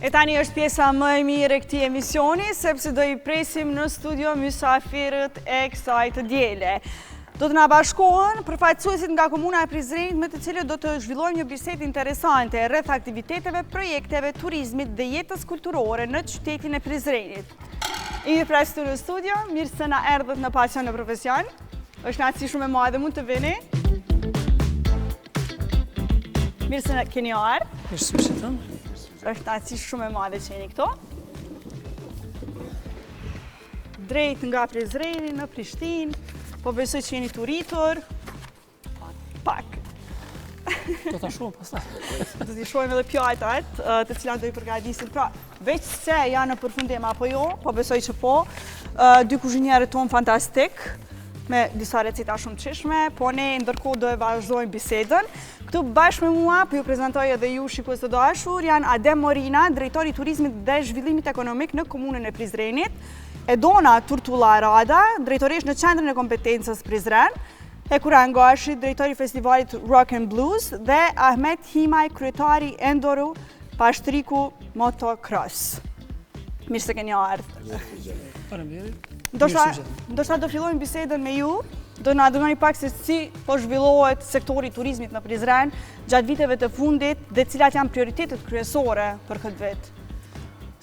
E tani është pjesa më e mirë e këtij emisioni, sepse do I presim në studio mysafirët e kësaj të diele. Do të na bashkohen përfaqësuesit nga Komuna e Prizrenit, me të cilët do të zhvillojmë një bisedë interesante rreth aktiviteteve, projekteve, turizmit dhe jetës kulturore në qytetin e Prizrenit. I prestu në studio, mirë se na erdhët në Pasion në Profesion. Është kënaqësi shumë e madhe, mund të vini. Mirë se na keni ardhur. Mirëmëngjes. Është kënaqësi shumë e madhe që jeni këto. Drejt nga Prizreni në Prishtinë, po besoj që jeni turitur. Pak. Do ta shohim pastaj. Do t'i shohim edhe pjajtat, të cilat do I përgatisim. Pra, veç se janë në përfundim apo jo, po besoj që po. Dy kuzhinierët tonë fantastik, me disa receta shumë qishme, po ne ndërkohë do e vazhdojmë bisedën. Këtu bashkë me mua, po ju prezantoj edhe ju shikues të dashur, janë Adem Morina, drejtori I turizmit dhe zhvillimit ekonomik në Komunën e Prizrenit, Edona Turtulla Rada, drejtoresh në Qendrën e Kompetencës Prizren, Ekuran Gashi, drejtori I festivalit Rock and Blues, dhe Ahmet Himaj, kryetari Endoru Pashtriku Motocross. Mirë se keni ardhur. Faleminderit. Ndoshta do fillojmë bisedën me ju. Do na dëgjoni pak se si po zhvillohet sektori I turizmit në Prizren gjatë viteve të fundit dhe cilat janë prioritetet kryesore për këtë vit.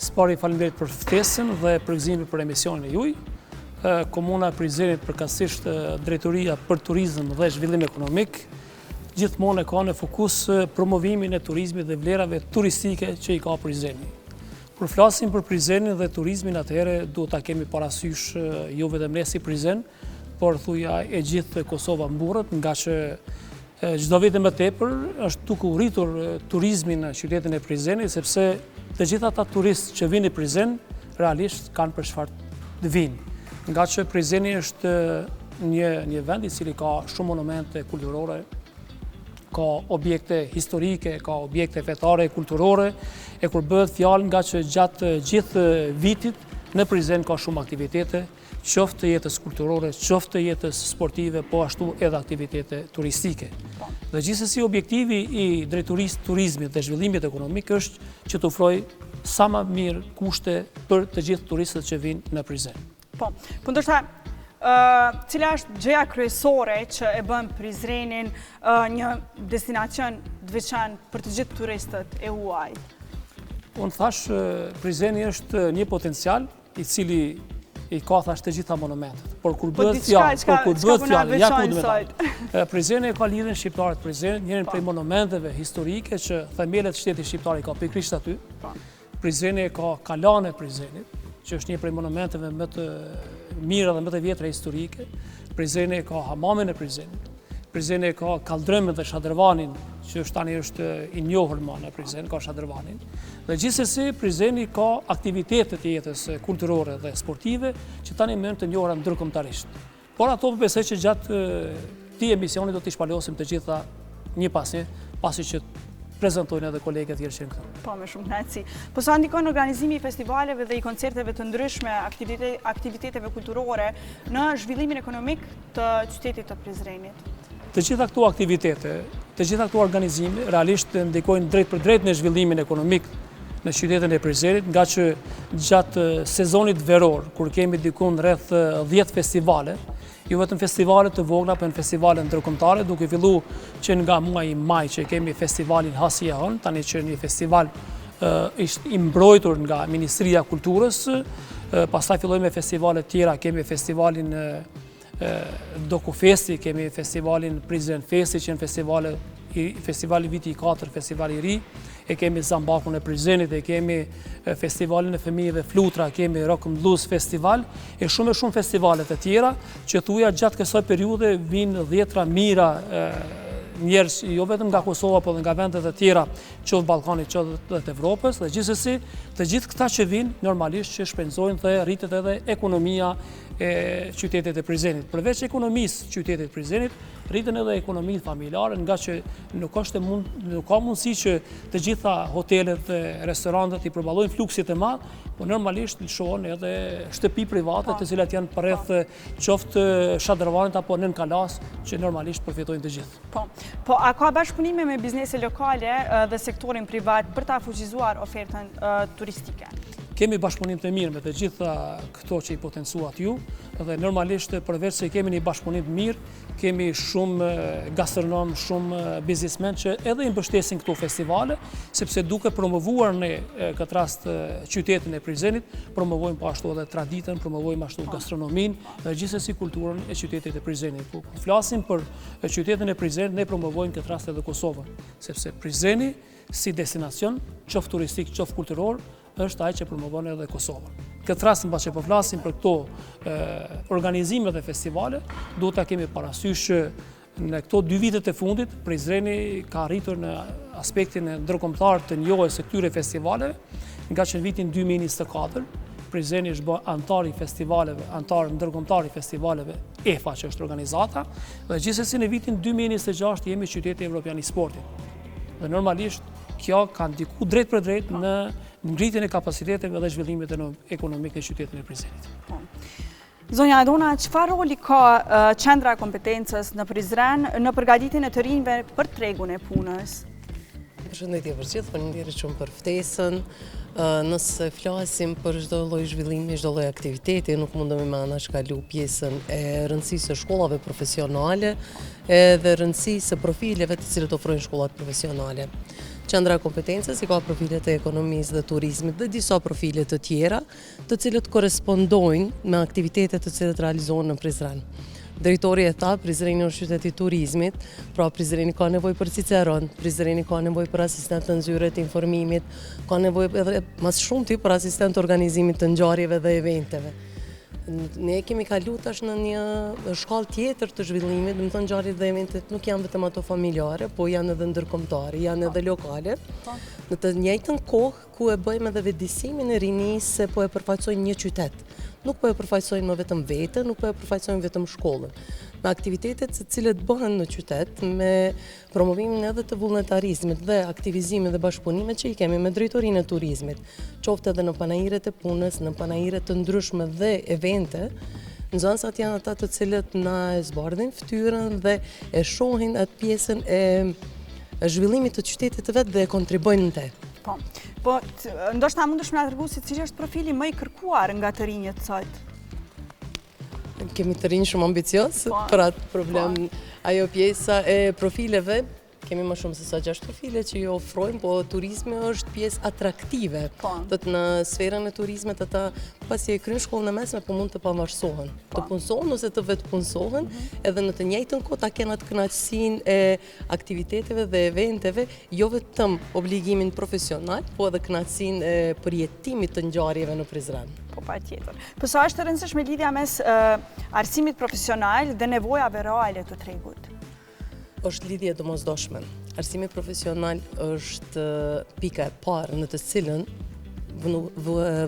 Spari faleminderit për ftesën dhe për gëzimin për emisionin e juaj. Komuna e Prizrenit, përkatësisht Drejtoria për Turizëm dhe Zhvillim Ekonomik, gjithmonë e ka në fokus promovimin e turizmit dhe vlerave turistike që I ka Prizreni. Kur flasim për Prizrenin dhe turizmin, atëherë duhet ta kemi parasysh jo vetëm ne si Prizren, por thuja e gjithë Kosova mburret, nga që çdo vit më tepër është duke u rritur turizmi në qytetin e Prizrenit, sepse të gjithë ata turistë që vinë në Prizren realisht kanë për çfarë të vinë. Nga që Prizreni është një vend I cili ka shumë monumente kulturore, ka objekte historike, ka objekte fetare, kulturore, e kur bëhet fjalë nga që gjatë gjithë vitit në Prizren ka shumë aktivitete, qoftë të jetës kulturore, qoftë të jetës sportive, po ashtu edhe aktivitete turistike. Dhe gjithsesi objektivi I drejtorisë turizmit dhe zhvillimit ekonomik është që të ofrojë sa më mirë kushte për të gjithë turistët që vinë në Prizren. Po ndoshta cila është gjëja kryesore që e bën Prizrenin një destinacion të veçantë për të gjithë turistët e huaj? Unë thash, Prizreni është një potencial I cili I ka thash të gjitha monumentet. Por kur bëhet fjalë, ja ku do Prizreni ka lidhjen shqiptarët Prizrenit, njërin prej monumenteve historike që themelet shtetit shqiptar I ka pikërisht aty. Prizreni ka Kalan e Prizrenit, që është një prej monumenteve më të mira dhe më të vjetra historike. Prizreni ka Hamamin e Prizrenit. Prizreni ka Kaldrëmin dhe Shadrvanin, që tani është I njohur më në Prizren, ka Shadrvanin. Dhe gjithsesi Prizreni ka aktivitetet të jetës kulturore dhe sportive që tani më të njohura ndërkombëtarisht. Por ato besoj që gjatë këtij emisioni do t'i shpalosim të gjitha një pas një, pasi që prezantojnë edhe kolegët tjerë që janë këtu. Po, me shumë kënaqësi. Po sa ndikon organizimi I festivaleve dhe I koncerteve të ndryshme, aktiviteteve kulturore në zhvillimin ekonomik të qytetit të Prizrenit? Të gjitha këto aktivitete, të gjitha këto organizime realisht ndikojnë drejt për drejt në zhvillimin ekonomik në qytetin e Prizrenit, nga që gjatë sezonit veror, kur kemi dikun rreth 10 festivale, jo vetëm festivale të vogla, për në festivale ndërkombëtare, duke fillu që nga muaji maj që kemi festivalin Hasi e Hën, tani që një festival ishte I mbrojtur nga Ministria Kulturës, pastaj fillojmë me festivalet tjera, kemi festivalin Dokufesti, kemi festivalin Prizren Festi, që në festivali viti I 4, festivali I ri, e kemi Zambakun e Prizrenit, e kemi festivalin e fëmijëve Flutra, kemi Rock and Blues Festival, e shumë festivalet e tjera, që thuja gjatë kësaj periudhe vinë dhjetra mira njerëz, jo vetëm nga Kosova, por dhe nga vendet e tjera, qoftë Ballkanit, qoftë të Evropës, dhe gjithsesi, të gjithë këta që vinë, normalisht që shpenzojnë dhe rritet edhe ekonomia e qytetit e Prizrenit. Përveç ekonomisë qytetit e Prizrenit, rritën edhe ekonominë familjare, nga që nuk ka mundësi që të gjitha hotelet dhe restorantet i përballojnë fluksit e madh, po normalisht lëshohen edhe shtëpi private të cilat janë përreth qoftë shadrëvanit apo nën kalas që normalisht përfitojnë të gjithë. Po a ka bashkëpunime me biznese lokale dhe sektorin privat për ta fuqizuar ofertën turistike? Kemi bashkëpunim të mirë me të gjitha këto që i potencuat ju, dhe normalisht përveç se kemi një bashkëpunim të mirë, kemi shumë gastronom, shumë biznismen që edhe i mbështesin këto festivale, sepse duke promovuar në këtë rast qytetin e Prizrenit, promovojmë po ashtu edhe traditën, promovojmë ashtu gastronomin dhe gjithsesi kulturën e qytetit e Prizrenit. Kur flasim për qytetin e Prizrenit, ne promovojmë këtë rast edhe Kosovën, sepse Prizreni si destinacion, qoftë turistik, qoftë kulturor, është ai që promovon edhe Kosovën. Këtë rast mbas që po flasim për këto organizime dhe festivale, duhet ta kemi parasysh që në këto 2 vitet e fundit, Prizreni ka arritur në aspektin e ndërkombëtar të njohjes së këtyre festivaleve, nga që në vitin 2024 Prizreni është bërë antar i festivaleve, antar ndërkombëtar i festivaleve EFA që është organizata, dhe gjithsesi në vitin 2026 jemi qyteti evropian i sportit. Dhe normalisht kjo ka ndiku drejt për drejt në ngritjen e kapaciteteve dhe zhvillimit ekonomik në qytetin e Prizrenit. Zonja Aldona, çfarë roli ka qendra e kompetencës në Prizren në përgatitjen e të rinjve për tregun e punës? Përshëndetje për gjithë, faleminderit shumë për ftesën. Nëse flasim për çdo lloj zhvillimi, çdo lloj aktiviteti, nuk mundemi me anashkalu pjesën e rëndësisë së shkollave profesionale dhe rëndësisë së profileve të cilët ofrojnë shkollat profesionale. Qendra e kompetencës i ka profilet e ekonomisë dhe turizmit dhe disa profile të tjera, të cilët korespondojnë me aktivitetet të cilët realizohen në Prizren. Drejtori e tha, Prizreni është qyteti i turizmit, pra Prizreni ka nevojë për ciceron, Prizreni ka nevojë për asistent të nzyre të informimit, ka nevojë edhe mas shumti për asistent të organizimit të ngjarjeve dhe eventeve. Ne kemi kalu tash në një shkallë tjetër të zhvillimit, do të thonë ngjarjet dhe eventet nuk janë vetëm ato familjare, po janë edhe ndërkombëtare, janë edhe lokale. Në të njëjtën kohë ku e bëjmë edhe vetëdijsimin e rinisë se po e përfaqësojnë një qytet. Nuk po e përfaqësojnë më vetëm veten, nuk po e përfaqësojnë vetëm shkollën. Me aktivitetet të cilët bëhen në qytet, me promovimin edhe të vullnetarizmit dhe aktivizimit dhe bashkëpunimet që i kemi me drejtorinë e turizmit, qoftë edhe në panajiret e punës, në panajiret të ndryshme dhe evente, nxënësat janë ata të cilët na e zbardhin fytyrën dhe e shohin atë pjesën e zhvillimit të qytetit të vet dhe e kontribojnë në te. Po, ndoshta mundesh më na tregu se cili është profili më i kërkuar nga të rinjët sot? Kemi të rinj shumë ambicios për atë problem. Ajo pjesa e profileve, kemi më shumë se sa 6 profile që ju ofrojmë, po turizmi është pjesë atraktive. Në sferën e turizmit ata pasi e kryejnë shkollën e mesme, po mund të pavarësohen. Të punësohen ose të vetë punësohen, edhe në të njëjtën kohë ta kenë atë kënaqësinë e aktiviteteve dhe eventeve, jo vetëm obligimin profesional, po edhe kënaqësinë e përjetimit të ngjarjeve në Prizren. Po patjetër. Po sa është e rëndësishme lidhja mes arsimit profesional dhe nevojave reale të tregut? Është lidhje domosdoshme. Arsimi profesional është pika e parë në të cilën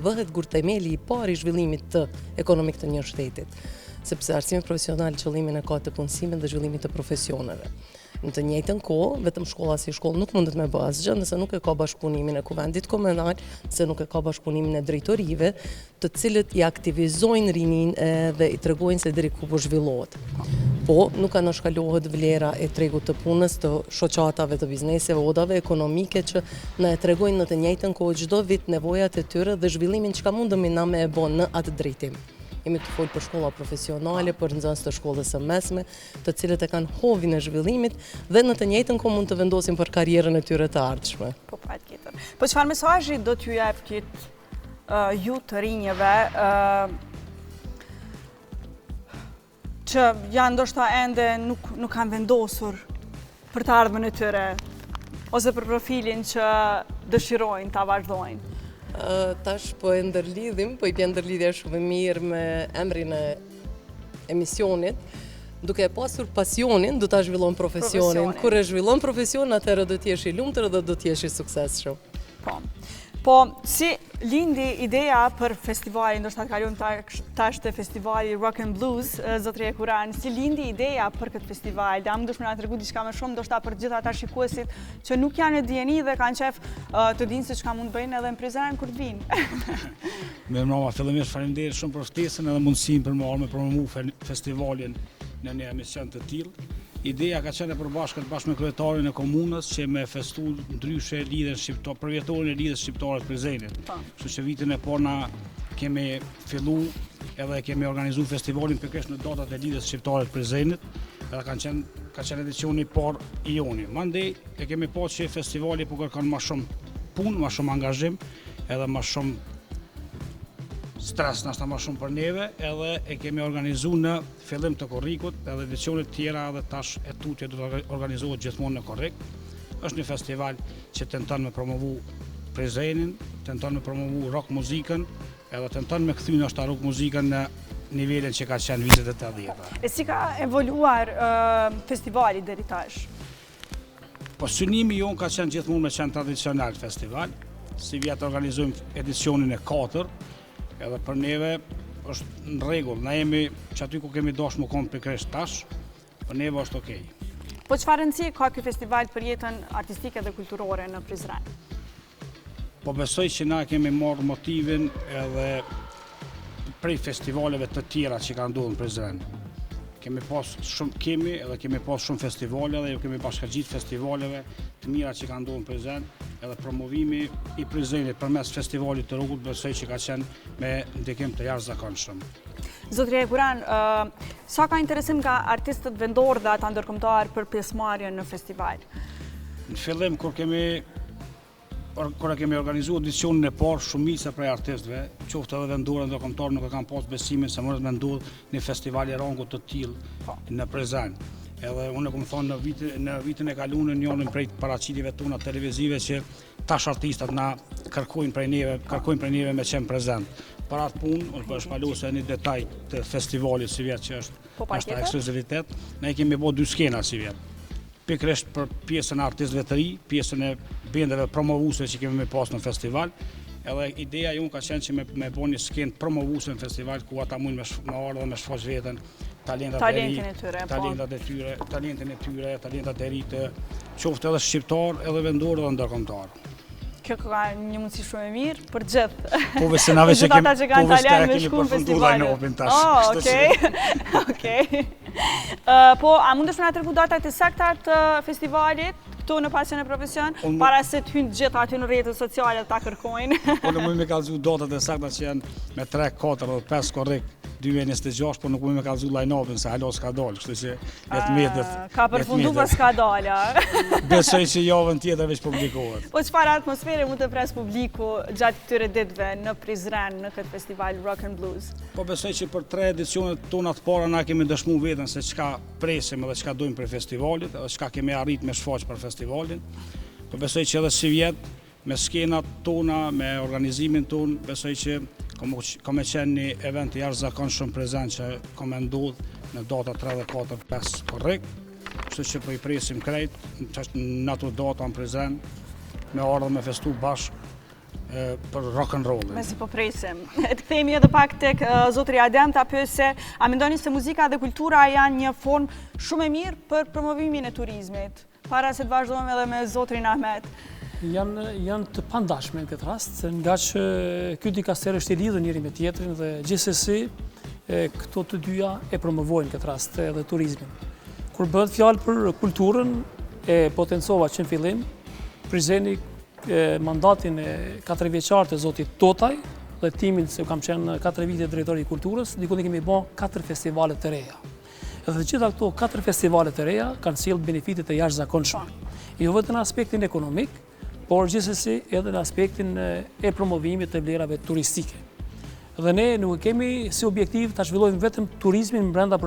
vëhet gurthemeli i parë i zhvillimit ekonomik të një shtetit, sepse arsimi profesional qëllimin e ka të punësimit dhe zhvillimit të profesioneve. Në të njëjtën kohë, vetëm shkolla si shkollë nuk mundet me bë asgjë nëse nuk e ka bashkëpunimin e kuvendit komunal, se nuk e ka bashkëpunimin e drejtorive, të cilët i aktivizojnë rinin dhe i tregojnë se deri ku po zhvillohet. Po, nuk anashkalohet vlera e tregut të punës, të shoqatave të bizneseve, odave ekonomike që na e tregojnë në të njëjtën kohë çdo vit nevojat e tyre dhe zhvillimin çka mundemi na me e bën në atë drejtim. Jemi të folë për shkolla profesionale, për nxënës të shkollës së mesme, të cilët e kanë hovin e zhvillimit dhe në të njëjtën kohë mund të vendosin për karrierën e tyre të ardhshme. Po patjetër. Po çfarë mesazhi do t'ju jep ju të rinjeve që janë ndoshta ende nuk kanë vendosur për të ardhmen e tyre ose për profilin që dëshirojnë ta vazhdojnë? Tash po e ndërlidhim, po i bjen ndërlidhja shumë mirë me emrin e emisionit. Duke e pasur pasionin, do ta zhvillon profesionin. Kur e zhvillon profesionin, atëherë do t'jesh i lumtur dhe do t'jesh i suksesshëm. Po, si lindi ideja për festivali, ndoshta të kalojmë tash te festivali Rock and Blues, zotëria Kuran, si lindi ideja për këtë festival? Da mundesh më na tregu diçka më shumë, ndoshta për të gjithë ata shikuesit që nuk janë në dieni dhe kanë qef të dinë se çka mund të bëjnë edhe në Prizren kur të vinë. Mirëmbrëma, fillimisht faleminderit shumë për ftesën edhe mundësinë për me promovu festivalin në një emision të tillë. Ideja ka qenë e përbashkët bashkë me kryetarin e komunës që me festu ndryshe lidhjen shqiptare, për vjetorin e lidhjes shqiptare të Prizrenit. Kështu që vitin e parë na kemi fillu edhe kemi organizuar festivalin pikërisht në datat e lidhjes shqiptare të Prizrenit, edhe ka qenë edicioni i parë i joni. Mandej e kemi pasur që festivali po kërkon më shumë punë, më shumë angazhim, edhe më shumë stres nështë më shumë për neve, edhe e kemi organizuar në fillim të korrikut, edhe edicionet tjera edhe tash e tutje do të organizohet gjithmonë në korrik. Është një festival që tenton me promovu Prizrenin, tenton me promovu rock muzikën, edhe tenton me kthy nështë rock muzikën në nivelin që ka qenë vitet e 80-ta. E si ka evoluar festivali deri tash? Po synimi jonë ka qenë gjithmonë me qenë tradicional festival, si vjetë organizojmë edicionin e 4, edhe për neve është në rregull, na jemi që aty ku kemi dashur më konë pikërisht tash, për neve është okej. Po çfarë rëndësie ka ky festival për jetën artistike dhe kulturore në Prizren? Po besoj që na kemi marrë motivin edhe prej festivaleve të tjera që kanë ndodhur në Prizren. Kemi pas shumë festivale dhe kemi bashkëgjit festivaleve të mira që kanë ndodhur në Prizren, edhe promovimi i Prizrenit përmes festivalit të rrugët besoj që ka qenë me ndikim të jashtëzakonshëm. Zotëria Kuran, sa ka interesim nga artistët vendor dhe ata ndërkombëtar për pjesëmarrjen në festival? Në fillim kur e kemi organizuar edicionin e parë, shumica prej artistëve, qoftë edhe vendore ndërkombëtar, nuk e kanë pas besimin se mund të ndodh një festival i rangut të tillë në Prizren. Edhe unë kom thonë në vitin e kaluar njërin prej paraqitjeve tona televizive që tash artistat na kërkojnë prej neve me qenë prezent. Para atë punë, unë po shpaloj se një detaj të festivalit si vjet që është ekskluzivitet, ne kemi bërë 2 skena si vjet. Pikërisht për pjesën e artistëve të ri, pjesën e bendeve promovuese që kemi me pas në festival, edhe ideja jonë ka qenë që me bërë një skenë promovuese në festival ku ata mund me ardhur dhe me shfaq veten talentin e tyre, talentat e ri të qoftë edhe shqiptar, edhe vendor dhe ndërkombëtar. Kjo ka një mundësi shumë e mirë për gjithë. Po vese nave që kemi përfunduar line-upin tash. Okej. Po, a mundesh me na tregu datat e sakta të festivalit këtu në Pasion e Profesion, para se të hynë gjithë aty në rrjetet sociale ta kërkojnë? Po në mund me kallëzu datat e sakta që janë me 3, 4 dhe 5 korrik 2026, po nuk mund me kallëzu line-upin se halo s'ka dalë, kështu që ka përfundu pa s'ka dalë. Besoj që javën tjetër veç publikohet. Po çfarë atmosfere mund të pres publiku gjatë këtyre ditëve në Prizren në këtë festival Rock and Blues? Po besoj që për 3 edicionet tona të para na kemi dëshmuar veten se çka presim edhe çka dojmë për festivalit, edhe çka kemi arrit me shfaq për festivalin. Po besoj që edhe si vjet me skenat tona, me organizimin ton, besoj që ka me qenë një event i jashtëzakonshëm prezant që ka me ndodh në data 3 dhe 4, 5 korrekt. Kështu që po i presim krejt në ato data në Prizren me ardhur me festu bashkë për rock and roll. Me si po presim. Të kthehemi edhe pak tek zotëria Adem ta pyes se a mendoni se muzika dhe kultura janë një formë shumë e mirë për promovimin e turizmit, para se të vazhdojmë edhe me zotrin Ahmet? Janë të pandashme në këtë rast, nga që ky dikaster është i lidhur njëri me tjetrin dhe gjithsesi këto të dyja e promovojnë këtë rast edhe turizmin. Kur bëhet fjalë për kulturën, e potencova që në fillim, Prizreni mandatin e 4 vjeçar të zotit Totaj dhe timin se kam qenë 4 vite drejtori i kulturës, diku ne kemi bën 4 festivale të reja. Dhe të gjitha këto 4 festivale të reja kanë sjellë benefitet e jashtëzakonshme. Jo vetëm në aspektin ekonomik, por gjithsesi edhe në aspektin e promovimit të vlerave turistike. Dhe ne nuk kemi si objektiv ta zhvillojmë vetëm turizmin brenda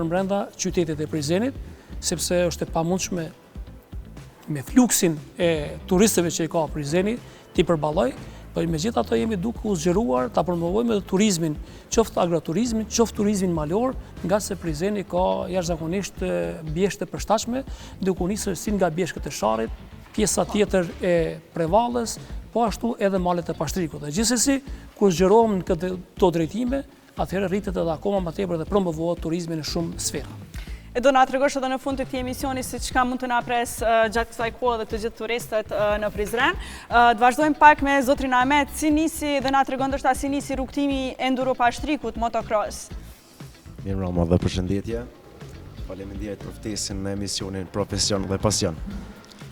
qytetit e Prizrenit, sepse është e pamundshme me fluksin e turistëve që i ka Prizreni ti përballoj, por megjithatë jemi duke u zgjeruar ta promovojmë edhe turizmin, qoftë agroturizmin, qoftë turizmin malor, nga se Prizreni ka jashtëzakonisht bjeshtë të përshtatshme, duke u nisur si nga bjeshkët e Sharrit, pjesa tjetër e Prevallës, po ashtu edhe malet e pashtrikut. Dhe gjithsesi, kur zgjerohem në këto drejtime, atëherë rritet edhe akoma më tepër dhe promovohet turizmi në shumë sfera. E do na tregosh edhe në fund të këtij emisioni se çka mund të na pres gjatë kësaj kohe dhe të gjithë turistët në Prizren. Të vazhdojmë pak me zotrin Ahmet, si nisi dhe na tregon ndoshta si nisi rrugtimi enduro pashtrikut motocross. Mirëmbrëma dhe përshëndetje. Faleminderit për ftesën në emisionin Profesion dhe Pasion.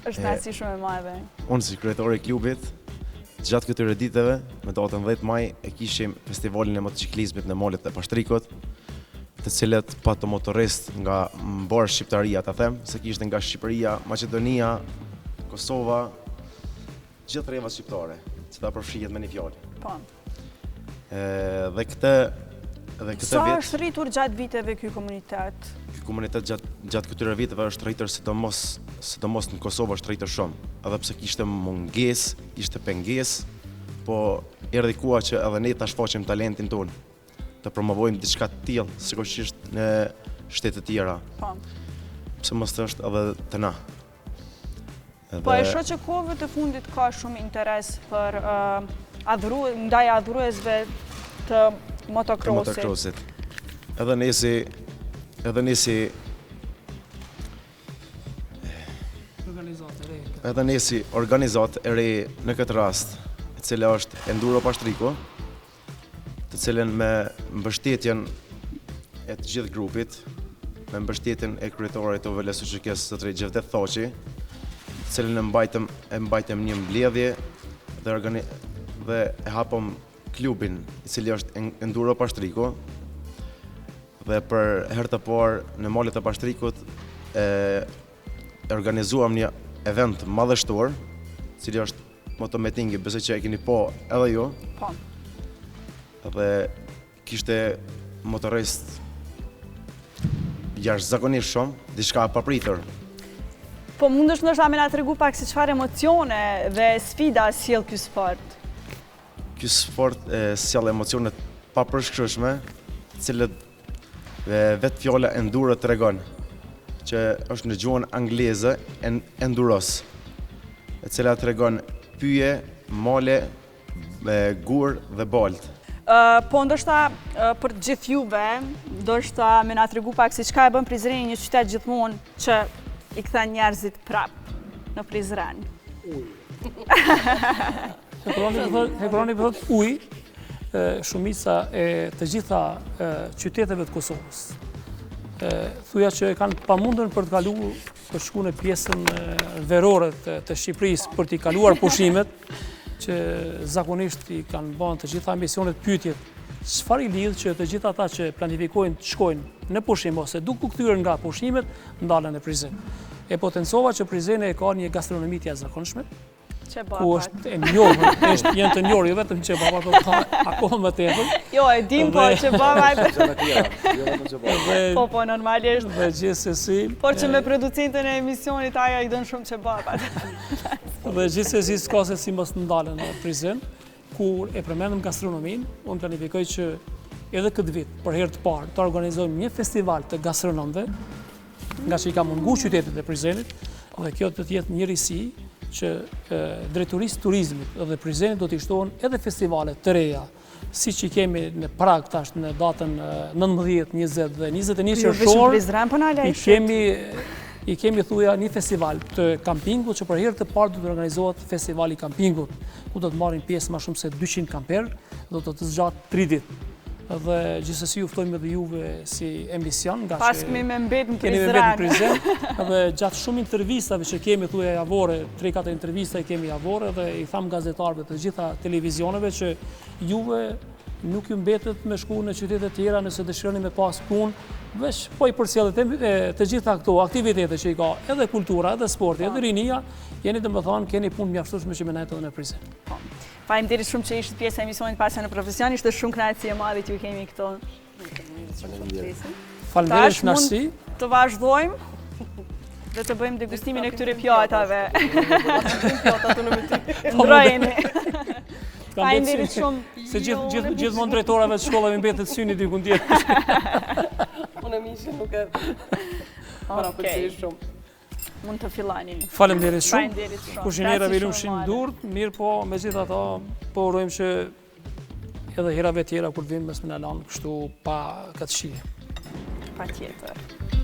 Është kënaqësi shumë e madhe. Unë si kryetari i klubit, gjatë këtyre ditëve, me datën 10 maj, e kishim festivalin e motociklizmit në malet e Pashtrikut, të cilët pa të motorist nga mbar Shqiptaria, ta them, se kishte nga Shqipëria, Maqedonia, Kosova, gjithë rrjevat shqiptare, që ta përfshihet me një fjalë. Po. Dhe këtë Sa vit, është rritur gjatë viteve ky komunitet? ky komunitet gjatë këtyre viteve është rritur sidomos në Kosovë është rritur shumë, edhe pse kishte mungesë, ishte pengesë, po erdhi koha që edhe ne ta shfaqim talentin tonë, të promovojmë diçka të tillë, sikurqysh në shtete të tjera. Po. Pse mos është edhe të na. Po e shoh që kohëve të fundit ka shumë interes për ndaj adhuruesve të motocrossit. Edhe nisi organizat e re në këtë rast, e cila është Enduro Pashtriku, të cilën me mbështetjen e të gjithë grupit, me mbështetjen e kryetarit të OVL SQS së Gjevdet Thaçi, të cilën e mbajtëm një mbledhje dhe e hapëm klubin, i cili është Enduro Pashtriku, dhe për herë të parë në malet e Pashtrikut organizuam një event madhështor, cili është motometingi, besoj që e keni po edhe ju. Po. Dhe kishte motorist jashtëzakonisht shumë, diçka e papritur. Po mundesh ndoshta me na tregu pak se çfarë emocione dhe sfida sjell ky sport? Ky sport sjell emocione të papërshkrueshme, të cilët vetë fjala enduro tregon, që është në gjuhën angleze enduros, e cila tregon pyje, male, gur dhe balt. Po ndoshta për të gjithë juve, ndoshta me na tregu pak se çka e bën Prizrenin një qytet gjithmonë që i kthen njerëzit prap në Prizren. Hekuroni thot ujë, shumica e të gjitha qyteteve të Kosovës. Thuja që kanë pamundur për të kaluar, për shku në pjesën verore të Shqipërisë për t'i kaluar pushimet, që zakonisht i kanë bën të gjitha misionet pyetjet. Çfarë i lidh që të gjitha ata që planifikojnë të shkojnë në pushim ose duke u kthyer nga pushimet, ndalen në Prizren. E potencova që Prizreni e ka një gastronomi të jashtëzakonshme, ku është e njohur, janë të njohur, jo vetëm çebaba, por akoma më tepër. Jo, e dim po çebabat. Po normalisht. Dhe gjithsesi. Por që me producentën e emisionit ajo i don shumë çebabat. Dhe gjithsesi s'ka se si mos ndalen në Prizren, kur e përmendëm gastronominë, unë planifikoj që edhe këtë vit, për herë të parë, të organizojmë një festival të gastronomëve, nga që i ka mungu qytetit e Prizrenit, dhe kjo të jetë një risi që drejtorisë turizmit dhe Prizrenit do t'i shtohen edhe festivale të reja, si që kemi në Prag tash në datën 19, 20 dhe 21 qershor, i kemi thuja një festival të kampingut, që për herë të parë do të organizohet festivali kampingut, ku do të marrin pjesë më shumë se 200 kamper, do të zgjatë 3 ditë. Dhe gjithsesi ju ftojmë edhe juve si emision, nga pas kemi me mbet në Prizren, dhe gjatë shumë intervistave që kemi thuja javore, 3-4 intervista i kemi javore, dhe i tham gazetarëve të gjitha televizioneve që juve nuk ju mbetet me shku në qytetet tjera nëse dëshironi me pas punë, veç po i përcjellet të gjitha këto aktivitete që i ka, edhe kultura, edhe sporti, edhe rinia, jeni domethënë keni punë mjaftueshme që menajtë edhe në Prizren. Faleminderit shumë që ishit pjesë e emisionit Pasion në Profesion, ishte shumë kënaqësi e madhe që ju kemi këtu. Faleminderit kënaqësi. Të vazhdojmë dhe të bëjmë degustimin e këtyre pjatave. Ndrojeni. Faleminderit shumë. Se gjithmonë drejtorave të shkollave mbetet syni diku tjetër. Unë mishin nuk e para përgjigj shumë. mund të fillani. Faleminderit shumë. Faleminderit shumë. Kuzhinierave Qasi lumshin shumë, durt, mirë po, megjithatë po urojmë që edhe herave tjera kur vim mos më na lanë kështu pa katëshie. Patjetër.